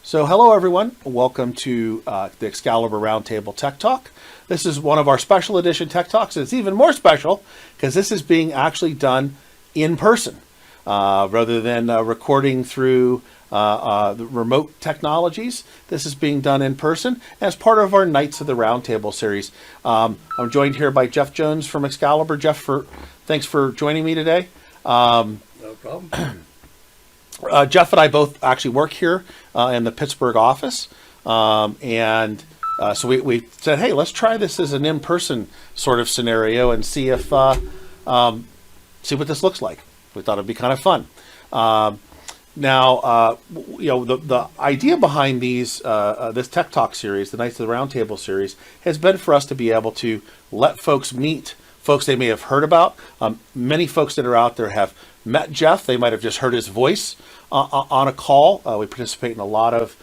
So hello everyone, welcome to the Excalibur Roundtable Tech Talk. This is one of our special edition Tech Talks, and it's even more special because this is being actually done in person rather than recording through the remote technologies. This is being done in person as part of our Knights of the Roundtable series. I'm joined here by Jeff Jones from Excalibur. Jeff, thanks for joining me today. No problem. Jeff and I both actually work here in the Pittsburgh office, so we said, hey, let's try this as an in-person sort of scenario and see if see what this looks like. We thought it'd be kind of fun. The idea behind these this Tech Talk series, the Knights of the Roundtable series, has been for us to be able to let folks meet folks they may have heard about. Many folks that are out there have met Jeff. They might have just heard his voice on a call. We participate in a lot of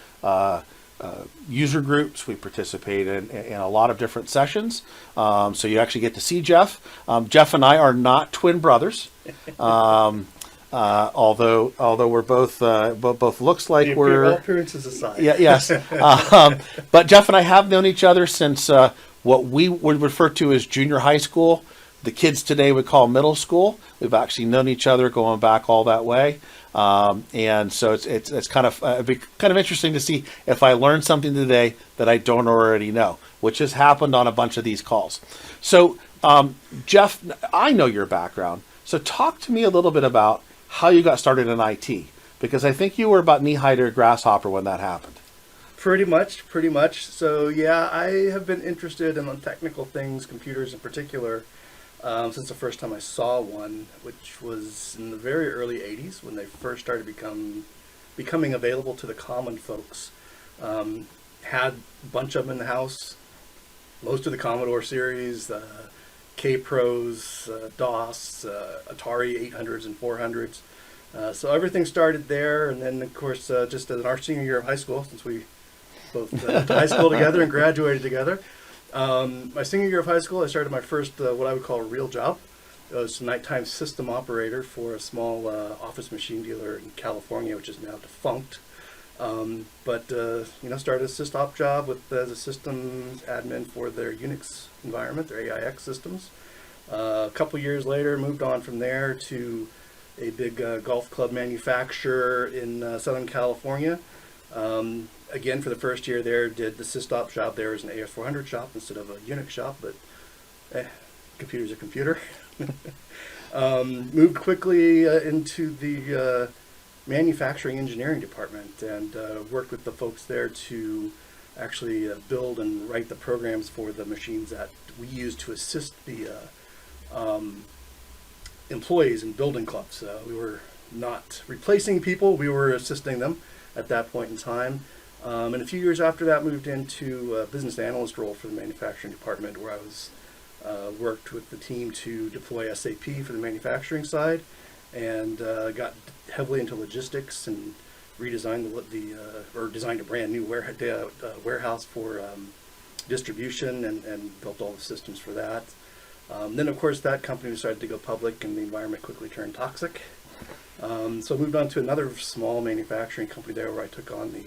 user groups. We participate in a lot of different sessions. So you actually get to see Jeff. Jeff and I are not twin brothers. Although we're both looks like we're all appearances aside. Yes. But Jeff and I have known each other since what we would refer to as junior high school. The kids today would call middle school. We've actually known each other going back all that way, and so it's kind of it'd be kind of interesting to see if I learn something today that I don't already know, which has happened on a bunch of these calls. So, Jeff, I know your background, so talk to me a little bit about how you got started in IT, because I think you were about knee-high to a grasshopper when that happened. Pretty much. So yeah, I have been interested in technical things, computers in particular, since the first time I saw one, which was in the very early 80s when they first started becoming available to the common folks. Had a bunch of them in the house, most of the Commodore series, K-Pros, DOS, Atari 800s and 400s. So everything started there, and then of course just in our senior year of high school, since we both went to high school together and graduated together. My senior year of high school, I started my first what I would call a real job. I was a nighttime system operator for a small office machine dealer in California, which is now defunct. Started a sysop job as a systems admin for their Unix environment, their AIX systems. A couple years later, moved on from there to a big golf club manufacturer in Southern California. Again, for the first year there, did the sysop job there as an AS400 shop instead of a Unix shop, but computer's a computer. Moved quickly into the manufacturing engineering department and worked with the folks there to actually build and write the programs for the machines that we use to assist the employees in building clubs. We were not replacing people, we were assisting them at that point in time. And a few years after that, moved into a business analyst role for the manufacturing department, where I was worked with the team to deploy SAP for the manufacturing side, and got heavily into logistics and redesigned designed a brand new warehouse for distribution and built all the systems for that. Then, of course, that company decided to go public, and the environment quickly turned toxic. So I moved on to another small manufacturing company there, where I took on the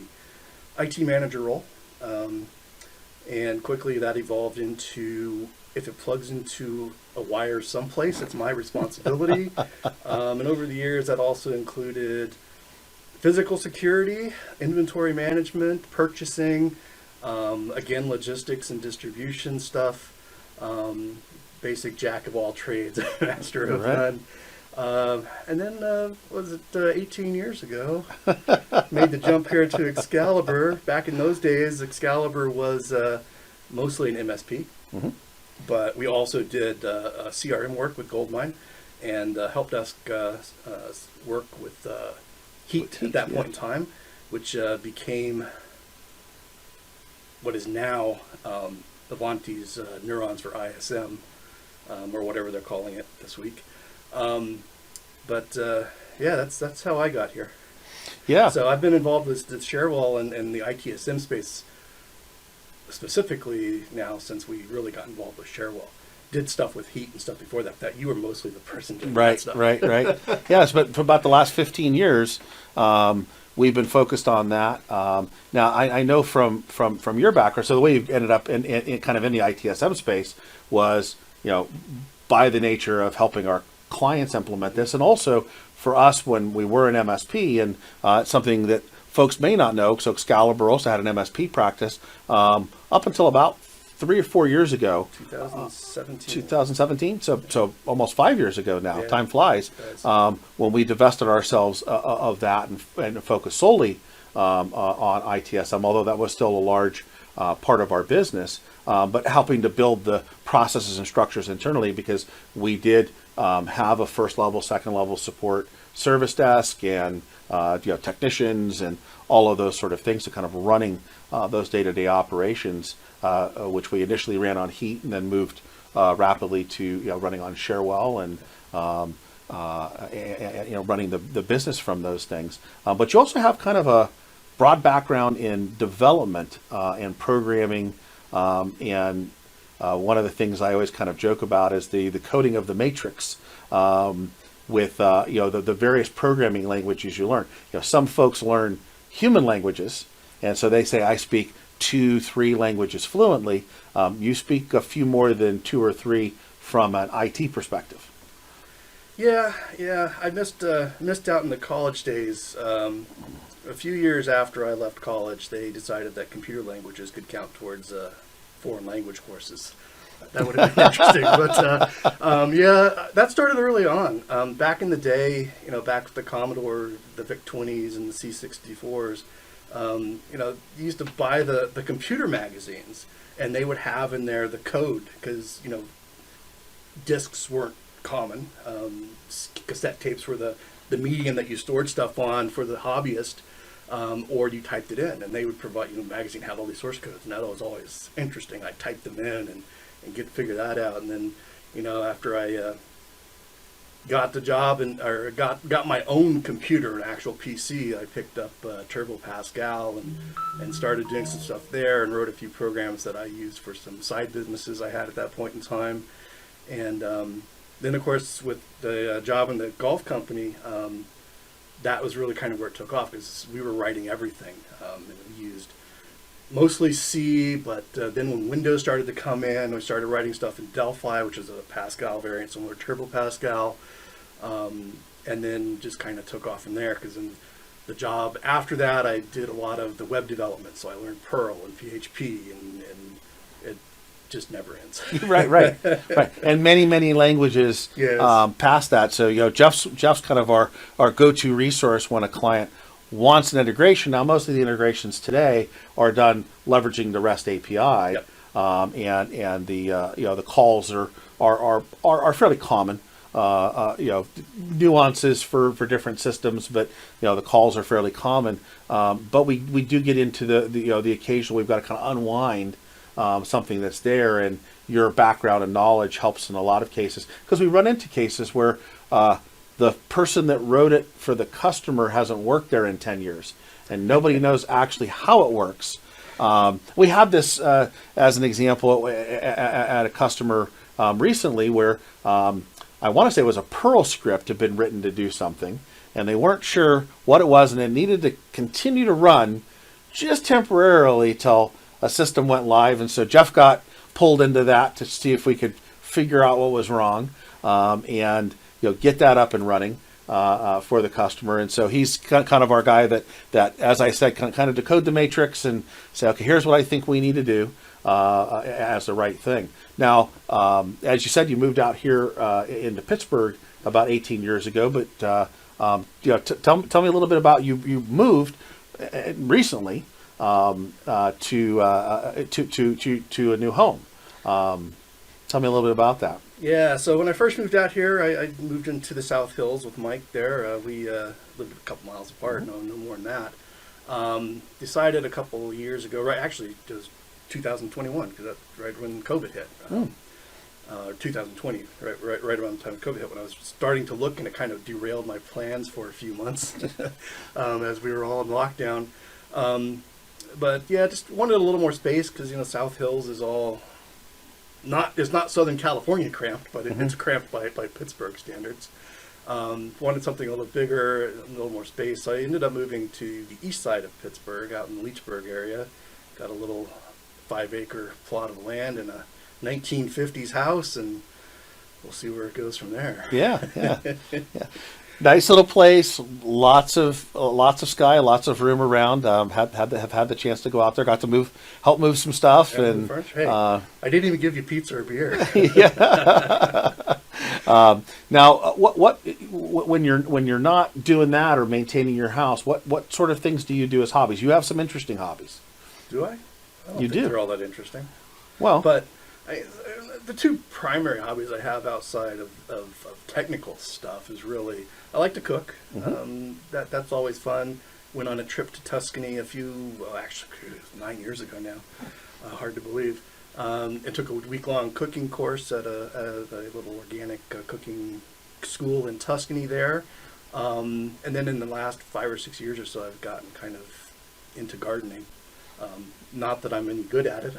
IT manager role, and quickly that evolved into, if it plugs into a wire someplace, it's my responsibility. And over the years, that also included physical security, inventory management, purchasing, again, logistics and distribution stuff, basic jack of all trades, master of none. And then, 18 years ago, made the jump here to Excalibur. Back in those days, Excalibur was mostly an MSP, but we also did CRM work with Goldmine and help desk work with Heat at that point in time, which became what is now Avanti's Neurons for ISM, or whatever they're calling it this week. That's how I got here. Yeah. So I've been involved with the Cherwell and the ITSM space specifically now since we really got involved with Cherwell. Did stuff with Heat and stuff before that. That you were mostly the person doing that stuff. Right. Yes, but for about the last 15 years, we've been focused on that. Now, I know from your background, so the way you ended up in kind of in the ITSM space was, by the nature of helping our clients implement this, and also for us when we were an MSP, and it's something that folks may not know. So Excalibur also had an MSP practice up until about 3 or 4 years ago. 2017. So almost 5 years ago now. Yeah. Time flies. When we divested ourselves of that and focused solely on ITSM, although that was still a large part of our business, but helping to build the processes and structures internally, because we did have a first level, second level support service desk, and technicians and all of those sort of things, to kind of running those day-to-day operations, which we initially ran on Heat and then moved rapidly to running on Sharewell and running the business from those things. But you also have kind of a broad background in development and programming, and one of the things I always kind of joke about is the coding of the matrix. With the various programming languages you learn. Some folks learn human languages, and so they say, I speak 2-3 languages fluently. You speak a few more than 2 or 3 from an IT perspective. Yeah. I missed out in the college days. A few years after I left college, they decided that computer languages could count towards foreign language courses. That would have been interesting, but that started early on. Back in the day, back with the Commodore, the VIC-20s, and the C64s, you used to buy the computer magazines, and they would have in there the code, because discs weren't common. Cassette tapes were the medium that you stored stuff on for the hobbyist, or you typed it in, and they would provide the magazine had all these source codes, and that was always interesting. I typed them in and figure that out, and then after I got the job or got my own computer, an actual PC, I picked up Turbo Pascal and started doing some stuff there, and wrote a few programs that I used for some side businesses I had at that point in time. And then of course with the job in the golf company, that was really kind of where it took off, because we were writing everything, and we used mostly C, but then when Windows started to come in, we started writing stuff in Delphi, which is a Pascal variant similar to Turbo Pascal, and then just kind of took off from there, because in the job after that, I did a lot of the web development, so I learned Perl and PHP, and it just never ends. Right. And many languages past that. So Jeff's kind of our go-to resource when a client wants an integration. Now, most of the integrations today are done leveraging the REST API, Yep. And the calls are fairly common. Nuances for different systems, but the calls are fairly common. But we do get into the occasional. We've got to kind of unwind something that's there, and your background and knowledge helps in a lot of cases, because we run into cases where the person that wrote it for the customer hasn't worked there in 10 years, and nobody knows actually how it works. We had this as an example at a customer recently, where I want to say it was a Perl script had been written to do something, and they weren't sure what it was, and it needed to continue to run just temporarily till a system went live. And so Jeff got pulled into that to see if we could figure out what was wrong, and get that up and running for the customer. And so he's kind of our guy that as I said, kind of decode the matrix and say, okay, here's what I think we need to do as the right thing. Now, as you said, you moved out here into Pittsburgh about 18 years ago, but tell me a little bit about you moved recently to a new home. Tell me a little bit about that. Yeah, so when I first moved out here, I moved into the South Hills with Mike there. We lived a couple miles apart, no more than that. Decided a couple years ago, actually it was 2021, because that's right when COVID hit. 2020, right around the time COVID hit, when I was starting to look, and it kind of derailed my plans for a few months as we were all in lockdown. But yeah, just wanted a little more space, because South Hills is all it's not Southern California cramped, but it's cramped by Pittsburgh standards. Wanted something a little bigger, a little more space. So I ended up moving to the east side of Pittsburgh, out in the Leechburg area. Got a little 5-acre plot of land and a 1950s house, and we'll see where it goes from there. Yeah, yeah, yeah. Nice little place. Lots of sky, lots of room around. Have had the chance to go out there. Got to help move some stuff, Yeah, and hey, I didn't even give you pizza or beer. yeah. Now, when you're not doing that or maintaining your house, what sort of things do you do as hobbies? You have some interesting hobbies. Do I? I don't You think do. they're all that interesting. Well, But the two primary hobbies I have outside of technical stuff is really, I like to cook. That's always fun. Went on a trip to Tuscany actually 9 years ago now. Hard to believe. And took a week-long cooking course at a little organic cooking school in Tuscany there. And then in the last 5 or 6 years or so, I've gotten kind of into gardening. Not that I'm any good at it.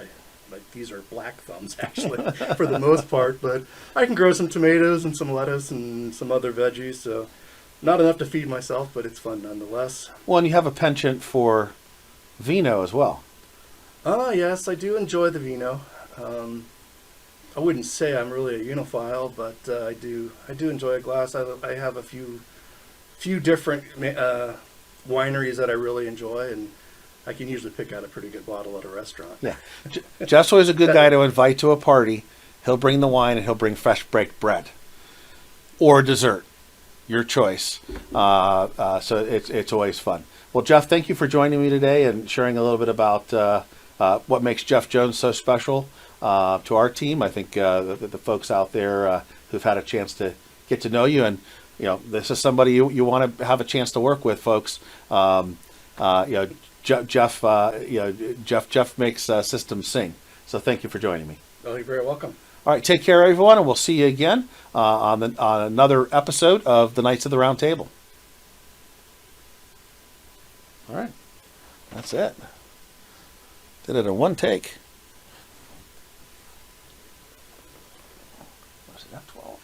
These are black thumbs, actually, for the most part. But I can grow some tomatoes and some lettuce and some other veggies. So not enough to feed myself, but it's fun nonetheless. well, and you have a penchant for vino as well. Yes, I do enjoy the vino. I wouldn't say I'm really a uniphile, but I do enjoy a glass. I have a few different wineries that I really enjoy, and I can usually pick out a pretty good bottle at a restaurant. Yeah, Jeff's always a good guy to invite to a party. He'll bring the wine and he'll bring fresh baked bread or dessert, your choice. So it's always fun. Well, Jeff, thank you for joining me today and sharing a little bit about what makes Jeff Jones so special to our team. I think the folks out there who've had a chance to get to know you, and this is somebody you want to have a chance to work with, folks. Jeff makes systems sing. So thank you for joining me. Oh, you're very welcome. All right, take care, everyone, and we'll see you again on another episode of the Knights of the Round Table. All right, that's it. Did it in one take. Was it F12?